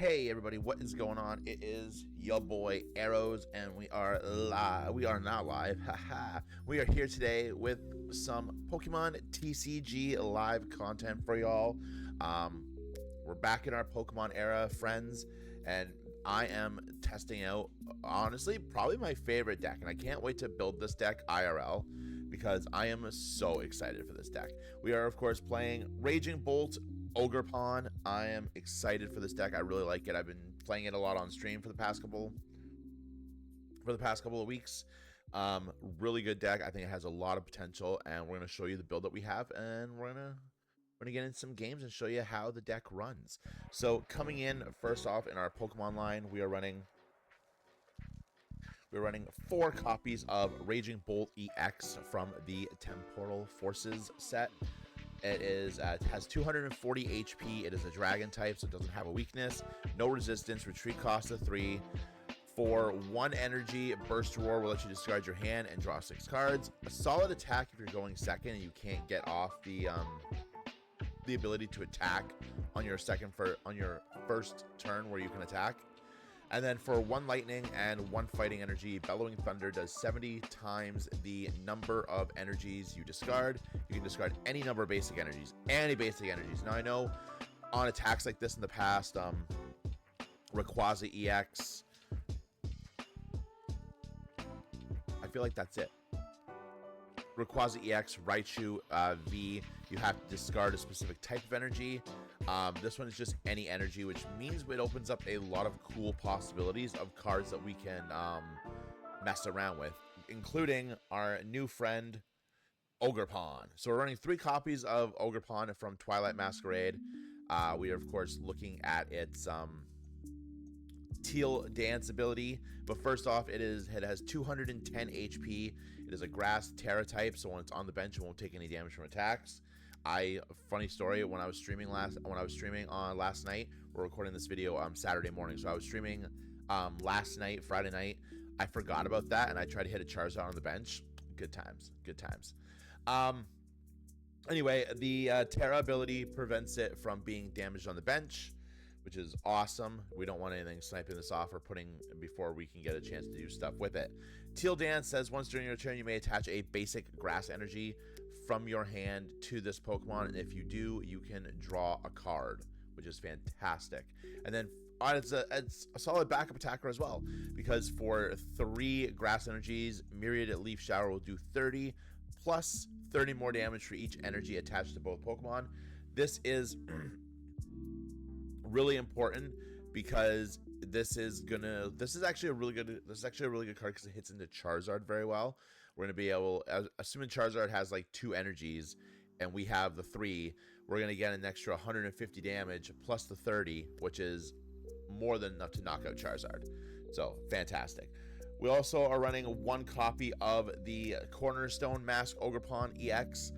Hey everybody, what is going on? It is your boy Arrows, and we are live. We are not live. Haha. We are here today with some Pokemon TCG live content for y'all. We're back in our Pokemon era, friends, and I am testing out, honestly, probably my favorite deck, and I can't wait to build this deck IRL because I am so excited for this deck. We are, of course, playing Raging Bolt Ogerpon. I am excited for this deck. I really like it. I've been playing it a lot on stream for the past couple of weeks. Really good deck. I think it has a lot of potential, and we're going to show you the build that we have, and we're going to get into some games and show you how the deck runs. So coming in first off in our Pokemon line, we're running 4 copies of Raging Bolt EX from the Temporal Forces set. It has 240 HP. It is a dragon type, so it doesn't have a weakness. No resistance. Retreat cost of 3. For 1 energy, Burst Roar will let you discard your hand and draw 6 cards. A solid attack if you're going second and you can't get off the ability to attack on your first turn where you can attack. And then for 1 lightning and 1 fighting energy, Bellowing Thunder does 70 times the number of energies you discard. You can discard any number of basic energies. Now, I know on attacks like this in the past, Rayquaza EX, I feel like that's it. Rayquaza EX, Raichu V, you have to discard a specific type of energy. This one is just any energy, which means it opens up a lot of cool possibilities of cards that we can mess around with, including our new friend Ogerpon. So we're running 3 copies of Ogerpon from Twilight Masquerade. We are, of course, looking at its Teal Dance ability, but first off, it has 210 HP. It is a Grass Terra type, so when it's on the bench, it won't take any damage from attacks. Funny story, when I was streaming on last night, we're recording this video Saturday morning, so I was streaming last night, Friday night. I forgot about that, and I tried to hit a Charizard on the bench. Good times. Anyway, the Terra ability prevents it from being damaged on the bench, which is awesome. We don't want anything sniping this off or putting before we can get a chance to do stuff with it. Teal Dance says once during your turn, you may attach a basic grass energy from your hand to this Pokemon, and if you do, you can draw a card, which is fantastic. And then it's a solid backup attacker as well, because for 3 grass energies, Myriad Leaf Shower will do 30 plus 30 more damage for each energy attached to both Pokemon. This is really important because this is actually a really good card because it hits into Charizard very well. We're gonna be able, assuming Charizard has like 2 energies and we have the 3, we're gonna get an extra 150 damage plus the 30, which is more than enough to knock out Charizard. So fantastic. We also are running 1 copy of the Cornerstone Mask Ogerpon EX.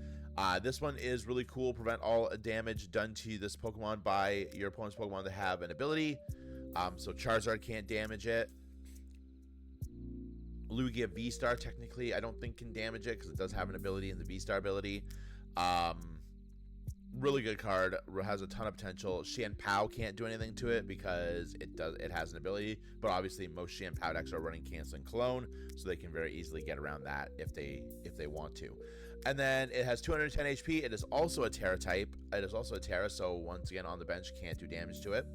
This one is really cool. Prevent all damage done to this Pokemon by your opponent's Pokemon that have an ability. So Charizard can't damage it. Lugia V-Star technically I don't think can damage it because it does have an ability in the V-Star ability. Really good card. Has a ton of potential. Xianpao can't do anything to it because it has an ability, but obviously most Xianpao decks are running Cancel and Clone, so they can very easily get around that if they want to. And then it has 210 HP. It is also a Terra type. It is also a Terra, so once again on the bench, can't do damage to it.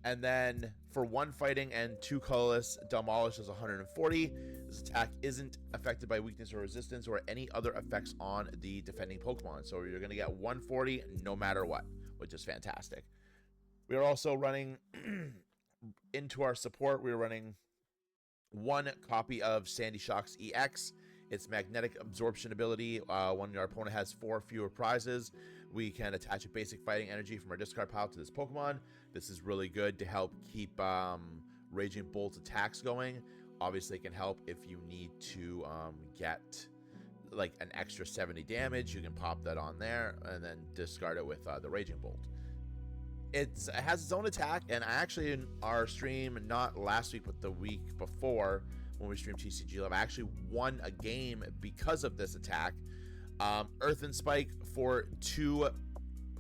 And then for 1 fighting and 2 colorless, Demolish is 140. This attack isn't affected by weakness or resistance or any other effects on the defending Pokemon. So you're going to get 140 no matter what, which is fantastic. We are also running into our support. We're running 1 copy of Sandy Shock's EX. Its magnetic absorption ability, when our opponent has 4 fewer prizes, we can attach a basic fighting energy from our discard pile to this Pokemon. This is really good to help keep Raging Bolt's attacks going. Obviously, it can help if you need to get like an extra 70 damage. You can pop that on there and then discard it with the Raging Bolt. It has its own attack, and I actually, in our stream, not last week, but the week before, when we streamed TCG Live, I actually won a game because of this attack. Earth and Spike for 2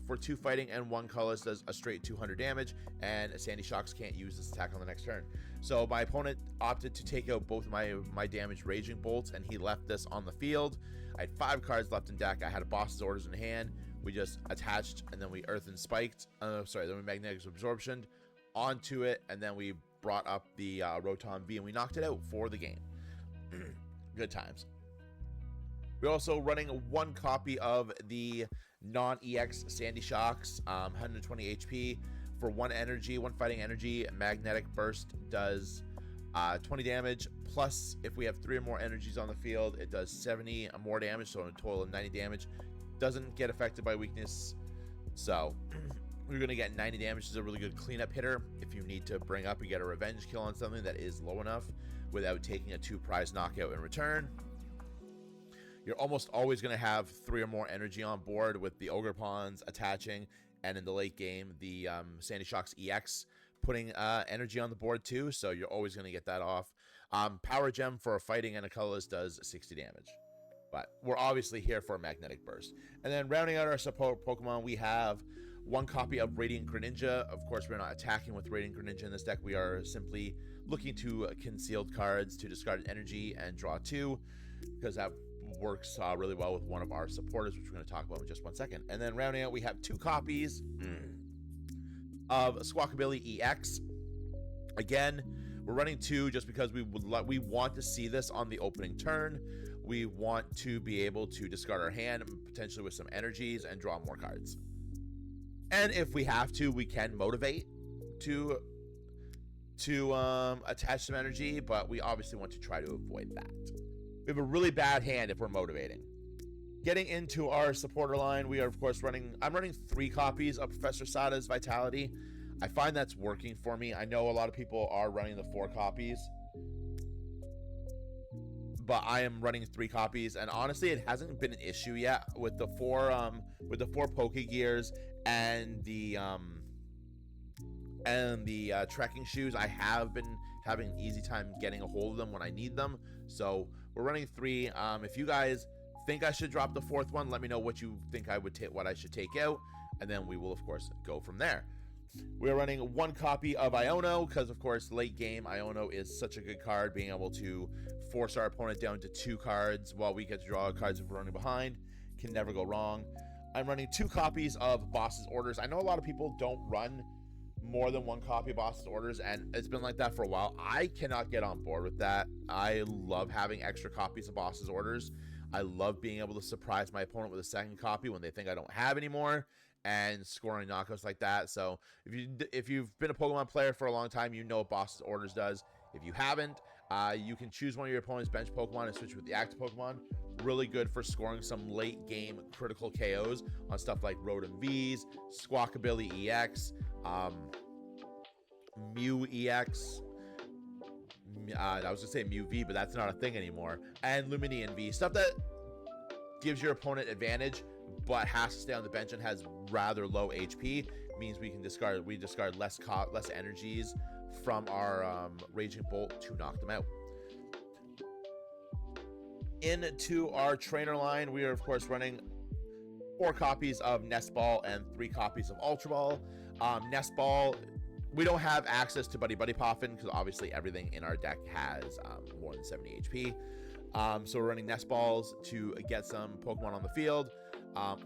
for 2 fighting and 1 colorless does a straight 200 damage, and Sandy Shocks can't use this attack on the next turn. So my opponent opted to take out both my damaged Raging Bolts, and he left this on the field. I had 5 cards left in deck. I had a Boss's Orders in hand. We just attached, and then we Earth and Spiked. Then we Magnetic Absorption onto it, and then we brought up the Rotom V, and we knocked it out for the game. Good times. We're also running 1 copy of the non-EX Sandy Shocks, 120 HP for 1 energy, 1 fighting energy. Magnetic Burst does 20 damage, plus if we have 3 or more energies on the field, it does 70 more damage, so in a total of 90 damage. Doesn't get affected by weakness, so we're going to get 90 damage. Is a really good cleanup hitter if you need to bring up and get a revenge kill on something that is low enough without taking a 2 prize knockout in return. You're almost always going to have 3 or more energy on board with the Ogerpons attaching, and in the late game, the Sandy Shocks EX putting energy on the board too, so you're always going to get that off. Power Gem for a fighting and a colorless does 60 damage, but we're obviously here for a Magnetic Burst. And then rounding out our support Pokemon, we have 1 copy of Radiant Greninja. Of course, we're not attacking with Radiant Greninja in this deck. We are simply looking to concealed cards to discard an energy and draw 2, because that works really well with one of our supporters, which we're going to talk about in just 1 second. And then rounding out, we have 2 copies of Squawkabilly EX. Again, we're running 2 just because we want to see this on the opening turn. We want to be able to discard our hand, potentially with some energies, and draw more cards. And if we have to, we can motivate to attach some energy, but we obviously want to try to avoid that. We have a really bad hand if we're motivating. Getting into our supporter line, we are of course I'm running 3 copies of Professor Sada's Vitality. I find that's working for me. I know a lot of people are running the 4 copies, but I am running 3 copies, and honestly, it hasn't been an issue yet with the 4 Pokegears and the trekking shoes. I have been having an easy time getting a hold of them when I need them. So we're running 3. If you guys think I should drop the 4th one, let me know what you think what I should take out, and then we will of course go from there. We're running 1 copy of Iono because of course late game Iono is such a good card, being able to force our opponent down to 2 cards while we get to draw cards if we're running behind. Can never go wrong. I'm running 2 copies of Boss's Orders. I know a lot of people don't run more than 1 copy of Boss's Orders, and it's been like that for a while. I cannot get on board with that. I love having extra copies of Boss's Orders. I love being able to surprise my opponent with a 2nd copy when they think I don't have any more, and scoring knockouts like that. So if you've been a Pokemon player for a long time, you know what Boss's Orders does. If you haven't, you can choose one of your opponent's bench Pokemon and switch with the active Pokemon. Really good for scoring some late game critical KOs on stuff like Rotom Vs, Squawkabilly EX, Mew EX. I was gonna say Mew V, but that's not a thing anymore. And Luminian V, stuff that gives your opponent advantage but has to stay on the bench and has rather low HP. Means we discard less energies from our Raging Bolt to knock them out. Into our trainer line, we are of course running 4 copies of Nest Ball and 3 copies of Ultra Ball. Nest Ball, we don't have access to Buddy Poffin because obviously everything in our deck has more than 70 HP. So we're running Nest Balls to get some Pokemon on the field.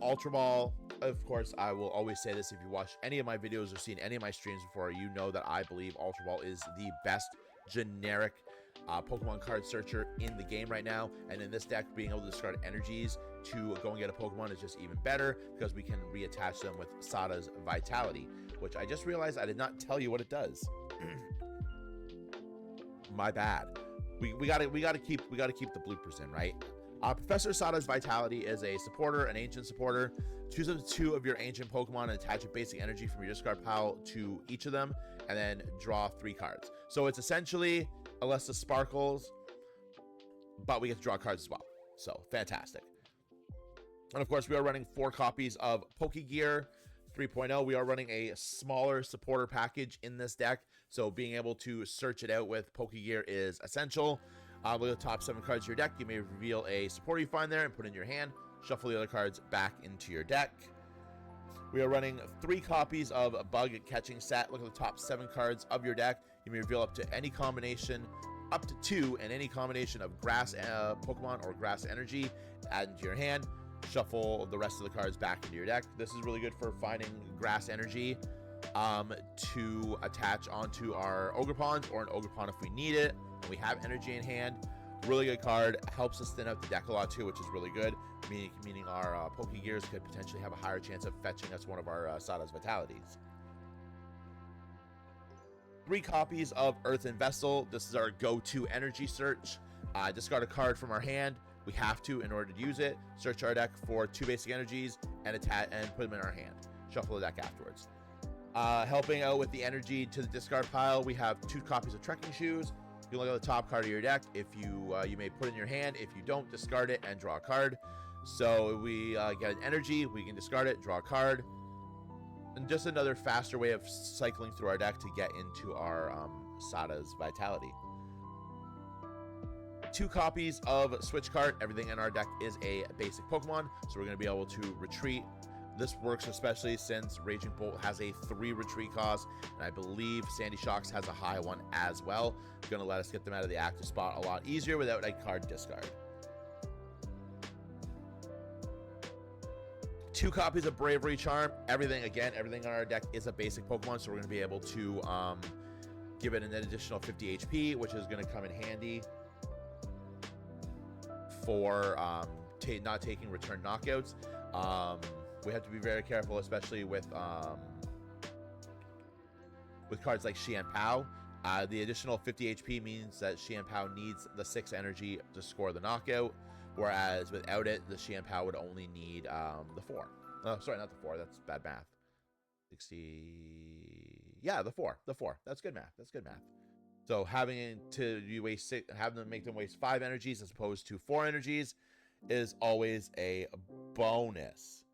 Ultra Ball, of course, I will always say this, if you watch any of my videos or seen any of my streams before, you know that I believe Ultra Ball is the best generic Pokemon card searcher in the game right now. And in this deck, being able to discard energies to go and get a Pokemon is just even better because we can reattach them with Sada's Vitality, which I just realized I did not tell you what it does. My bad. We gotta keep the bloopers in, right? Professor Sada's Vitality is a supporter, an ancient supporter. Choose up to 2 of your ancient Pokemon and attach a basic energy from your discard pile to each of them, and then draw 3 cards. So it's essentially Alessa Sparkles, but we get to draw cards as well. So fantastic. And of course, we are running 4 copies of Pokegear 3.0. We are running a smaller supporter package in this deck, so being able to search it out with Pokegear is essential. Look at the top 7 cards of your deck. You may reveal a supporter you find there and put in your hand. Shuffle the other cards back into your deck. We are running 3 copies of a Bug Catching Set. Look at the top 7 cards of your deck. You may reveal up to any combination, up to 2, and any combination of Grass Pokemon or Grass Energy. Add into your hand. Shuffle the rest of the cards back into your deck. This is really good for finding Grass Energy to attach onto our Ogerpons, or an Ogerpon if we need it and we have energy in hand. Really good card. Helps us thin out the deck a lot too, which is really good, meaning our Pokegears could potentially have a higher chance of fetching us one of our Sada's Vitalities. 3 copies of Earthen Vessel. This is our go-to energy search. Discard a card from our hand. We have to in order to use it. Search our deck for 2 basic energies and put them in our hand. Shuffle the deck afterwards. Helping out with the energy to the discard pile, we have 2 copies of Trekking Shoes. You look at the top card of your deck. If you may put it in your hand. If you don't, discard it and draw a card. So we get an energy, we can discard it, draw a card, and just another faster way of cycling through our deck to get into our Sada's Vitality. 2 copies of Switch Cart. Everything in our deck is a basic Pokemon, so we're going to be able to retreat. This works especially since Raging Bolt has a 3 retreat cost, and I believe Sandy Shocks has a high one as well. It's going to let us get them out of the active spot a lot easier without a card discard. 2 copies of Bravery Charm. Everything on our deck is a basic Pokemon, so we're going to be able to give it an additional 50 HP, which is going to come in handy for not taking return knockouts. We have to be very careful, especially with cards like Xianpao. The additional 50 HP means that Xianpao needs the 6 energy to score the knockout, whereas without it, the Xianpao would only need the 4. Oh, sorry, not the 4. That's bad math. 60. Yeah, the 4. The 4. That's good math. That's good math. So having them make them waste 5 energies as opposed to 4 energies is always a bonus.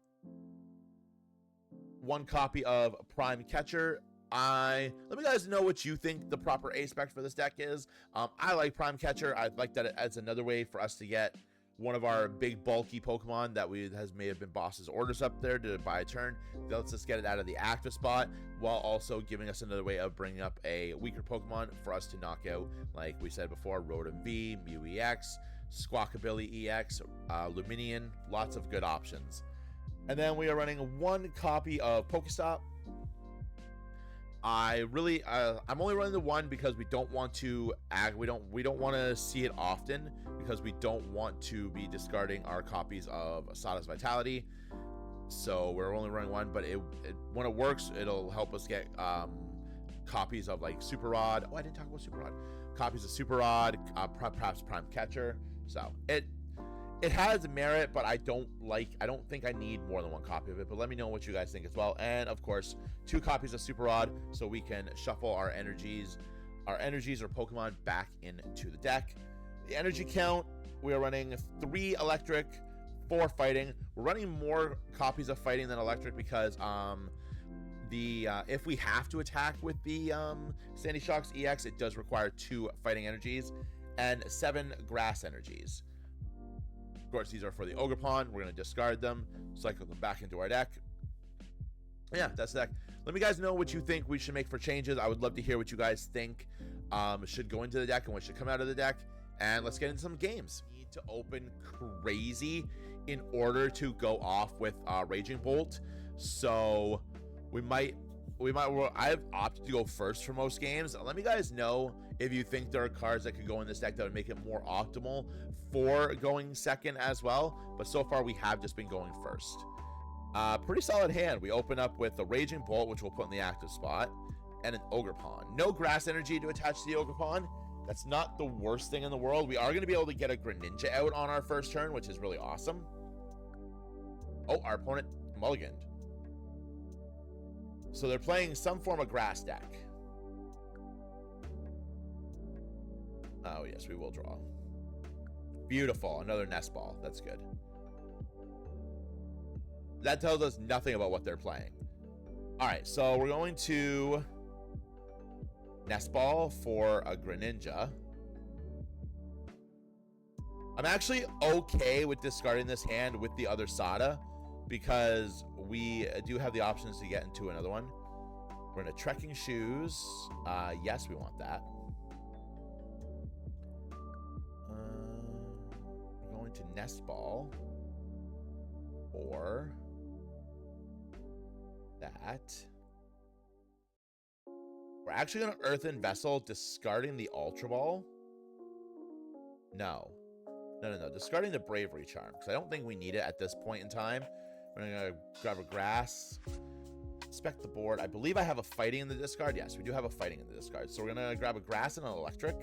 1 copy of Prime Catcher. Let me guys know what you think the proper A spec for this deck is. I like Prime Catcher. I like that as another way for us to get one of our big bulky Pokemon that may have been boss's orders up there to buy a turn. That lets us get it out of the active spot while also giving us another way of bringing up a weaker Pokemon for us to knock out, like we said before, Rotom V, Mew EX, Squawkabilly EX, Luminion. Lots of good options. And then we are running 1 copy of Pokestop. I'm only running the 1 because we don't want to we don't want to see it often, because we don't want to be discarding our copies of Sada's Vitality. So we're only running 1, but when it works, it'll help us get copies of like Super Rod. Oh, I didn't talk about Super Rod. Copies of Super Rod, perhaps Prime Catcher. So it has merit, but I don't think I need more than 1 copy of it. But let me know what you guys think as well. And of course, 2 copies of Super Rod, so we can shuffle our energies or Pokemon back into the deck. The energy count, we are running 3 electric, 4 fighting. We're running more copies of fighting than electric because if we have to attack with the Sandy Shocks EX, it does require 2 fighting energies and 7 grass energies. Of course, these are for the Ogerpon. We're going to discard them, cycle them back into our deck. Yeah, that's the deck. Let me guys know what you think we should make for changes. I would love to hear what you guys think should go into the deck and what should come out of the deck. And let's get into some games. We need to open crazy in order to go off with Raging Bolt. So I've opted to go first for most games. Let me guys know if you think there are cards that could go in this deck that would make it more optimal for going second as well. But so far we have just been going first. Pretty solid hand. We open up with a Raging Bolt, which we'll put in the active spot, and an Ogerpon. No grass energy to attach to the Ogerpon. That's not the worst thing in the world. We are going to be able to get a Greninja out on our first turn, which is really awesome. Oh, our opponent mulliganed. So they're playing some form of grass deck. Oh, yes, we will draw. Beautiful. Another Nest Ball. That's good. That tells us nothing about what they're playing. All right, so we're going to Nest Ball for a Greninja. I'm actually okay with discarding this hand with the other Sada because we do have the options to get into another one. We're in a trekking shoes. Yes, we want that. We're going to nest ball. Or that. We're actually going to earthen vessel, discarding the ultra ball. No. No. Discarding the bravery charm, because I don't think we need it at this point in time. We're going to grab a grass. Inspect the board. I believe I have a fighting in the discard. Yes, we do have a fighting in the discard. So we're going to grab a grass and an electric.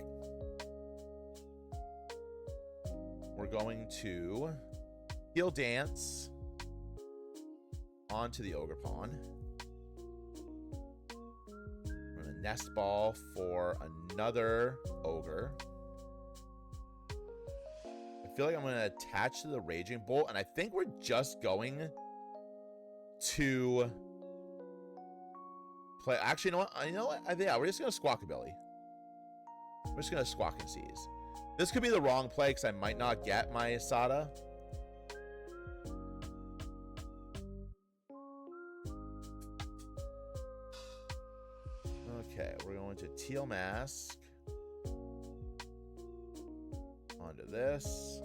We're going to heal dance onto the Ogerpon. We're going to nest ball for another ogre. I feel like I'm going to attach to the Raging Bolt, and I think we're just going to play. Actually, you know what? Yeah, we're just going to Squawkabilly. We're just going to Squawk and Seize. This could be the wrong play because I might not get my Sada. Okay, we're going to Teal Mask onto this.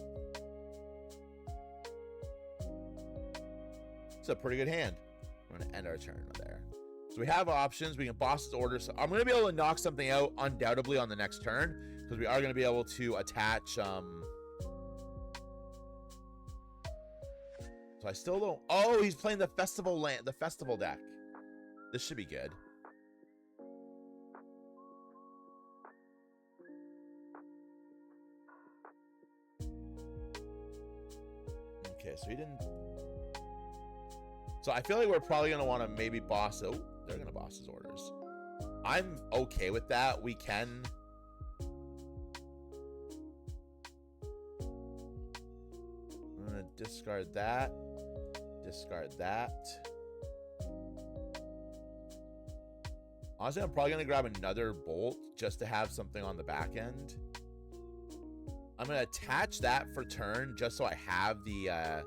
It's a pretty good hand. We're going to end our turn there. So we have options. We can boss his orders. So I'm going to be able to knock something out undoubtedly on the next turn because we are going to be able to attach. So I still don't. Oh, he's playing the festival deck. This should be good. Okay, so he didn't. So I feel like we're probably going to want to maybe boss. Oh, they're going to boss his orders. I'm okay with that. We can. I'm going to discard that. Discard that. Honestly, I'm probably going to grab another bolt just to have something on the back end. I'm going to attach that for turn just so I have the...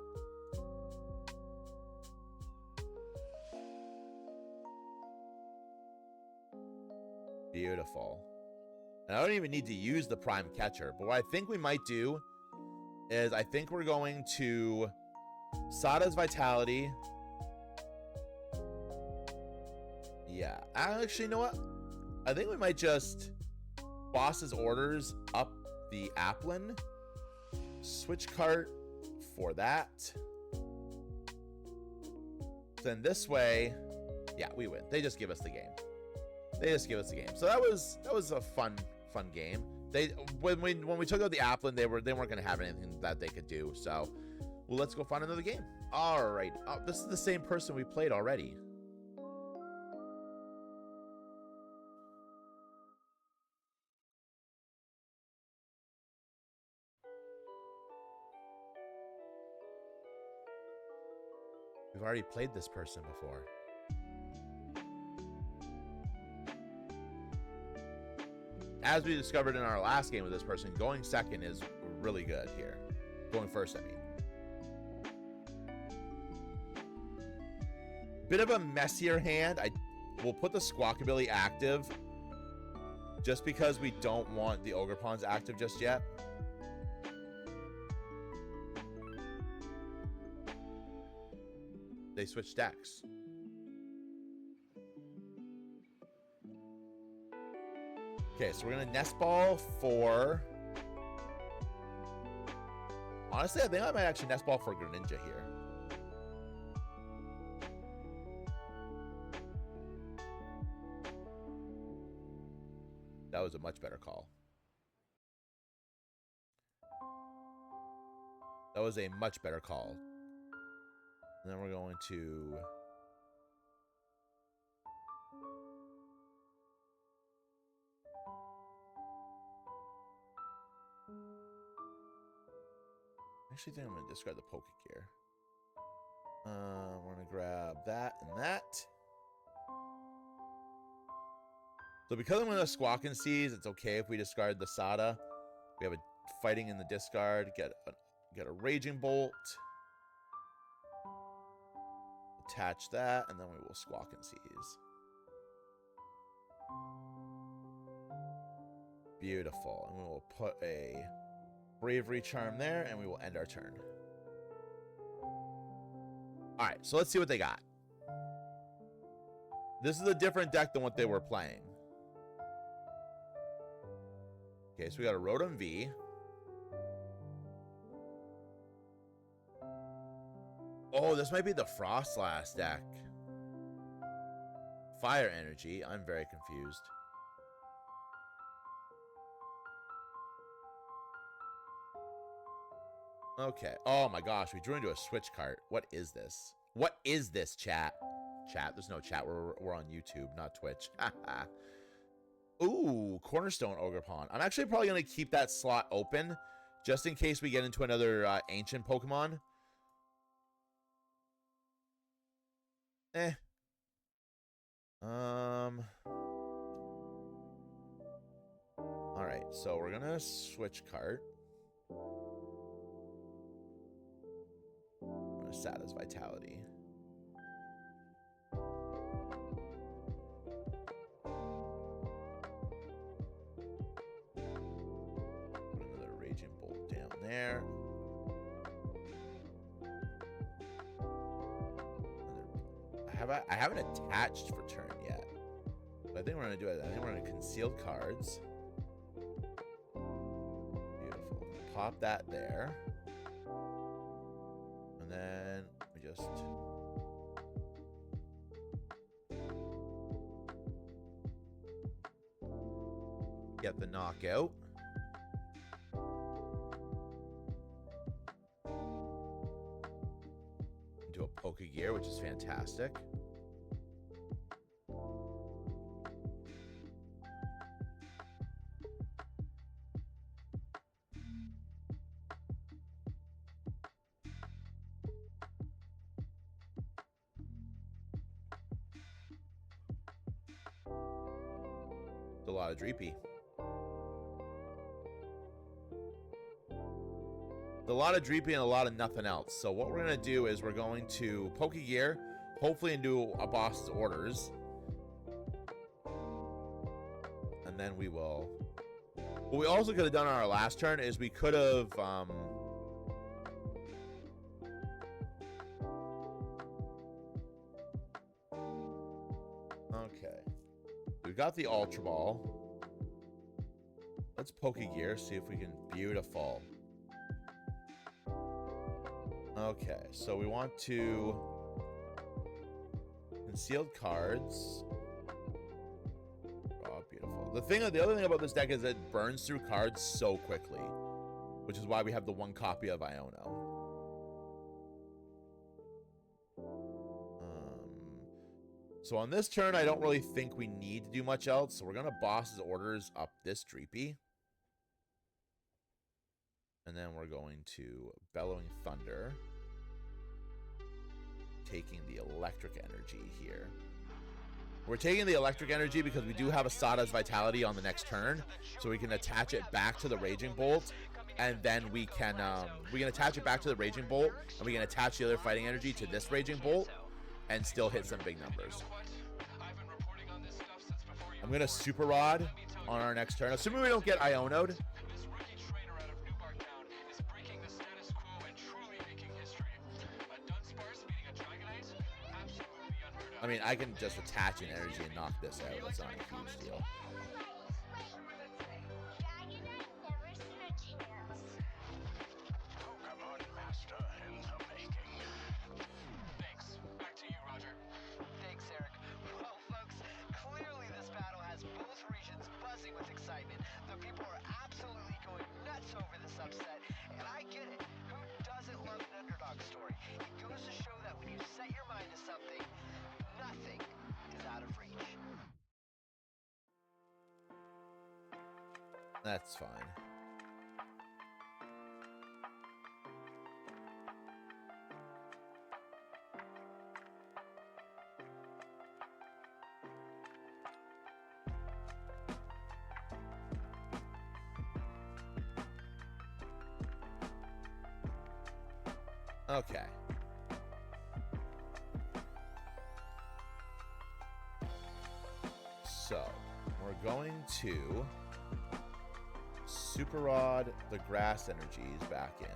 Beautiful. And I don't even need to use the prime catcher. But what I think we might do is I think we're going to Sada's Vitality. Yeah. Actually, you know what? I think we might just boss his orders up the Applin. Switch cart for that. Then this way, yeah, we win. They just give us the game. They just give us the game. So that was a fun game. When we took out the Applin, they weren't going to have anything that they could do. So, well, let's go find another game. All right. Oh, this is the same person we played already. We've already played this person before. As we discovered in our last game with this person, going second is really good here. Going first, I mean. Bit of a messier hand. We'll put the Squawkabilly active just because we don't want the Ogerpons active just yet. They switch decks. Okay, so we're going to nest ball for... Honestly, I think I might actually nest ball for Greninja here. That was a much better call. That was a much better call. And then we're going to... I actually think I'm going to discard the Pokegear. We're going to grab that and that. So because I'm going to Squawk and Seize, it's okay if we discard the Sada. We have a fighting in the discard. Get a Raging Bolt. Attach that, and then we will Squawk and Seize. Beautiful. And we will put a Bravery Charm there, and we will end our turn. Alright, so let's see what they got. This is a different deck than what they were playing. Okay, so we got a Rotom V. Oh, this might be the Frostlass deck. Fire Energy. I'm very confused. Okay. Oh my gosh, we drew into a switch cart. What is this? What is this, chat? Chat. There's no chat. We're on YouTube, not Twitch. Ooh, Cornerstone Ogerpon. I'm actually probably going to keep that slot open just in case we get into another ancient Pokemon. Alright, so we're gonna switch cart. I'm gonna Status Vitality. Put another Raging Bolt down there. I haven't attached for turn yet. But I think we're gonna do it. I think we're gonna concealed cards. Beautiful. Pop that there. And then we just get the knockout. Do a Pokegear, which is fantastic. It's a lot of Dreepy. A lot of Dreepy and a lot of nothing else. So what we're going to do is we're going to Pokegear, hopefully do a boss's orders. And then we will... What we also could have done on our last turn is we could have... Okay. We've got the Ultra Ball. Let's Pokegear, see if we can... Beautiful. Okay, so we want to concealed cards. Oh, beautiful. The other thing about this deck is it burns through cards so quickly, which is why we have the one copy of Iono. So on this turn, I don't really think we need to do much else. So we're gonna boss's orders up this Dreepy. And then we're going to Bellowing Thunder. Taking the electric energy here. We're taking the electric energy because we do have a Sada's Vitality on the next turn. So we can attach it back to the Raging Bolt. And then we can attach it back to the Raging Bolt. And we can attach the other fighting energy to this Raging Bolt. And still hit some big numbers. I'm going to Super Rod on our next turn. Assuming we don't get Iono'd. I mean, I can just attach an energy and knock this out. That's not a huge deal. Pokemon Master in the making. Thanks. Back to you, Roger. Thanks, Eric. Well, folks, clearly this battle has both regions buzzing with excitement. The people are absolutely going nuts over this upset, and I get it. Who doesn't love an underdog story? It goes to show that when you set your mind to something, nothing is out of reach. That's fine. Okay. So we're going to Super Rod the grass energies back in.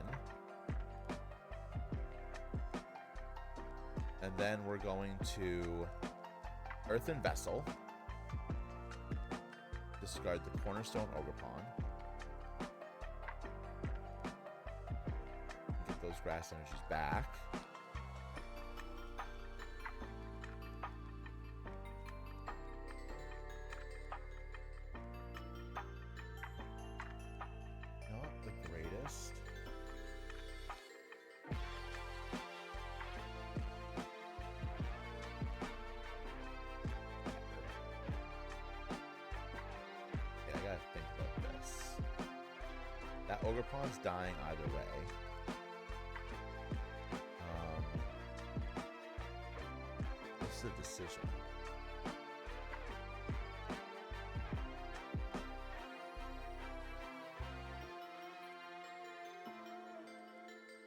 And then we're going to Earthen Vessel. Discard the Cornerstone Ogerpon. Get those grass energies back. Not the greatest. I gotta think about this. That Ogerpon's dying either way. What's the decision?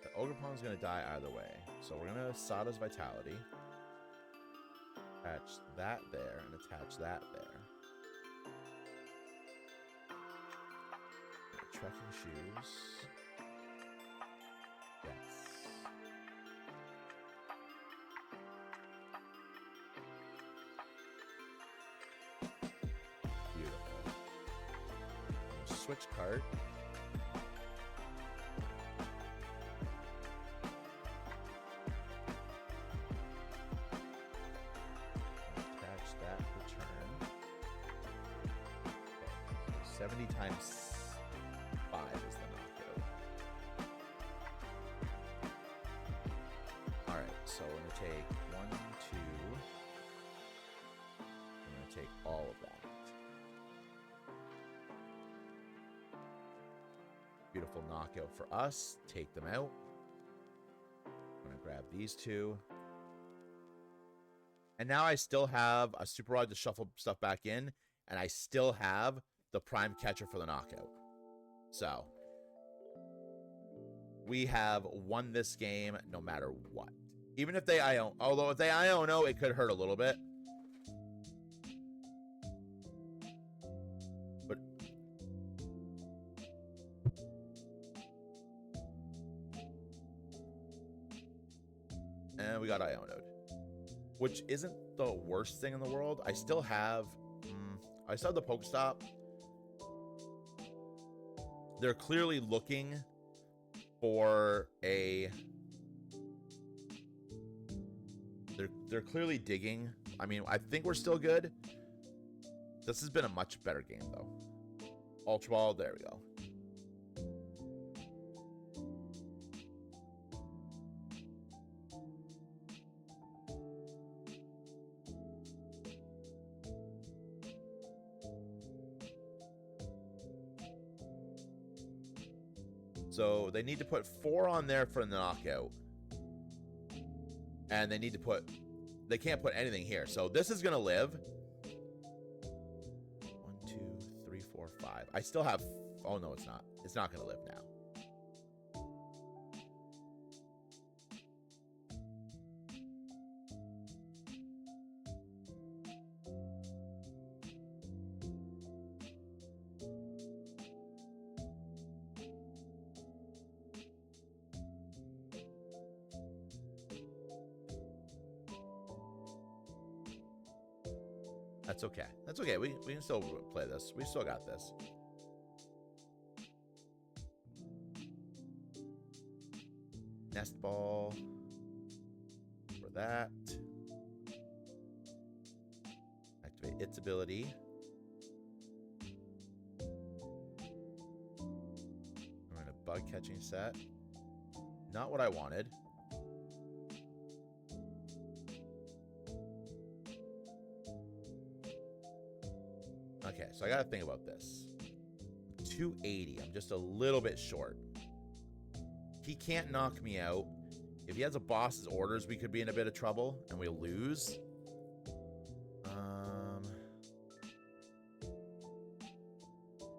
The Ogerpon's gonna die either way. So we're gonna Sada's Vitality. Attach that there and attach that there. Trekking shoes. Yes. Beautiful. Switch card. Attach that return. Okay. 70 times 5 is the knockout. Alright, so we're going to take 1, 2. I'm going to take all of that. Beautiful knockout for us. Take them out. I'm going to grab these two. And now I still have a Super Rod to shuffle stuff back in, and I still have the Prime Catcher for the knockout. So, we have won this game no matter what. Even if they Iono, although if they Iono, it could hurt a little bit. But and we got Iono'd, which isn't the worst thing in the world. I still have the Pokestop. They're clearly looking for a... They're clearly digging. I mean, I think we're still good. This has been a much better game, though. Ultra Ball, there we go. So they need to put 4 on there for the knockout. And they need to put... They can't put anything here. So this is going to live. 1, 2, 3, 4, 5. I still have... Oh, no, it's not. It's not going to live now. That's okay. That's okay. We can still play this. We still got this. Nest Ball. For that. Activate its ability. I'm going to Bug Catching Set. Not what I wanted. Okay, so I gotta think about this. 280. I'm just a little bit short. He can't knock me out. If he has a boss's orders, we could be in a bit of trouble and we'll lose.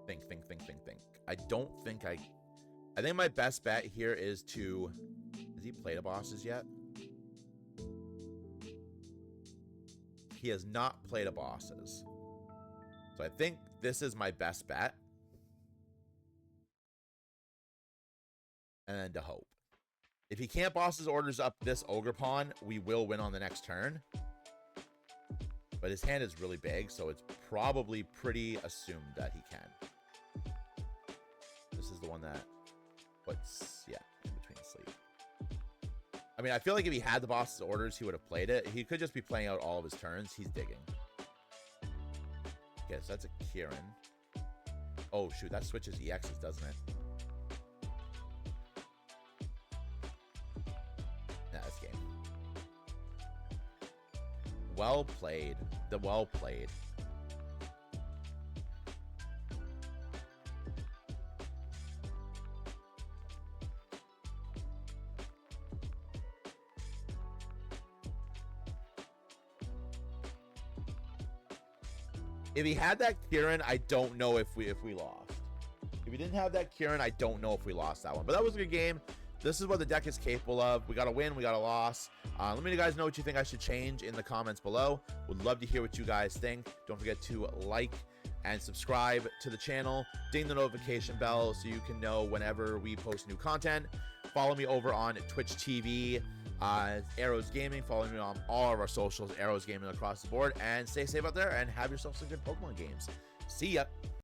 Think. I don't think I think my best bet here is to... Has he played a bosses yet? He has not played a bosses. So I think this is my best bet. And then to hope. If he can't boss his orders up this Ogerpon, we will win on the next turn. But his hand is really big, so it's probably pretty assumed that he can. This is the one that puts, yeah, in between sleep. I mean, I feel like if he had the boss's orders, he would have played it. He could just be playing out all of his turns. He's digging. Okay, so that's a Kieran. Oh, shoot, that switches EXs, doesn't it? That's game. Well played. Well played. If he had that Kieran, I don't know if we lost. If he didn't have that Kieran, I don't know if we lost that one. But that was a good game. This is what the deck is capable of. We got a win, we got a loss. Let me know, guys, know what you think I should change in the comments below. Would love to hear what you guys think. Don't forget to like and subscribe to the channel. Ding the notification bell so you can know whenever we post new content. Follow me over on Twitch TV, Arrows Gaming. Follow me on all of our socials, Arrows Gaming across the board. And stay safe out there and have yourself some good Pokemon games. See ya.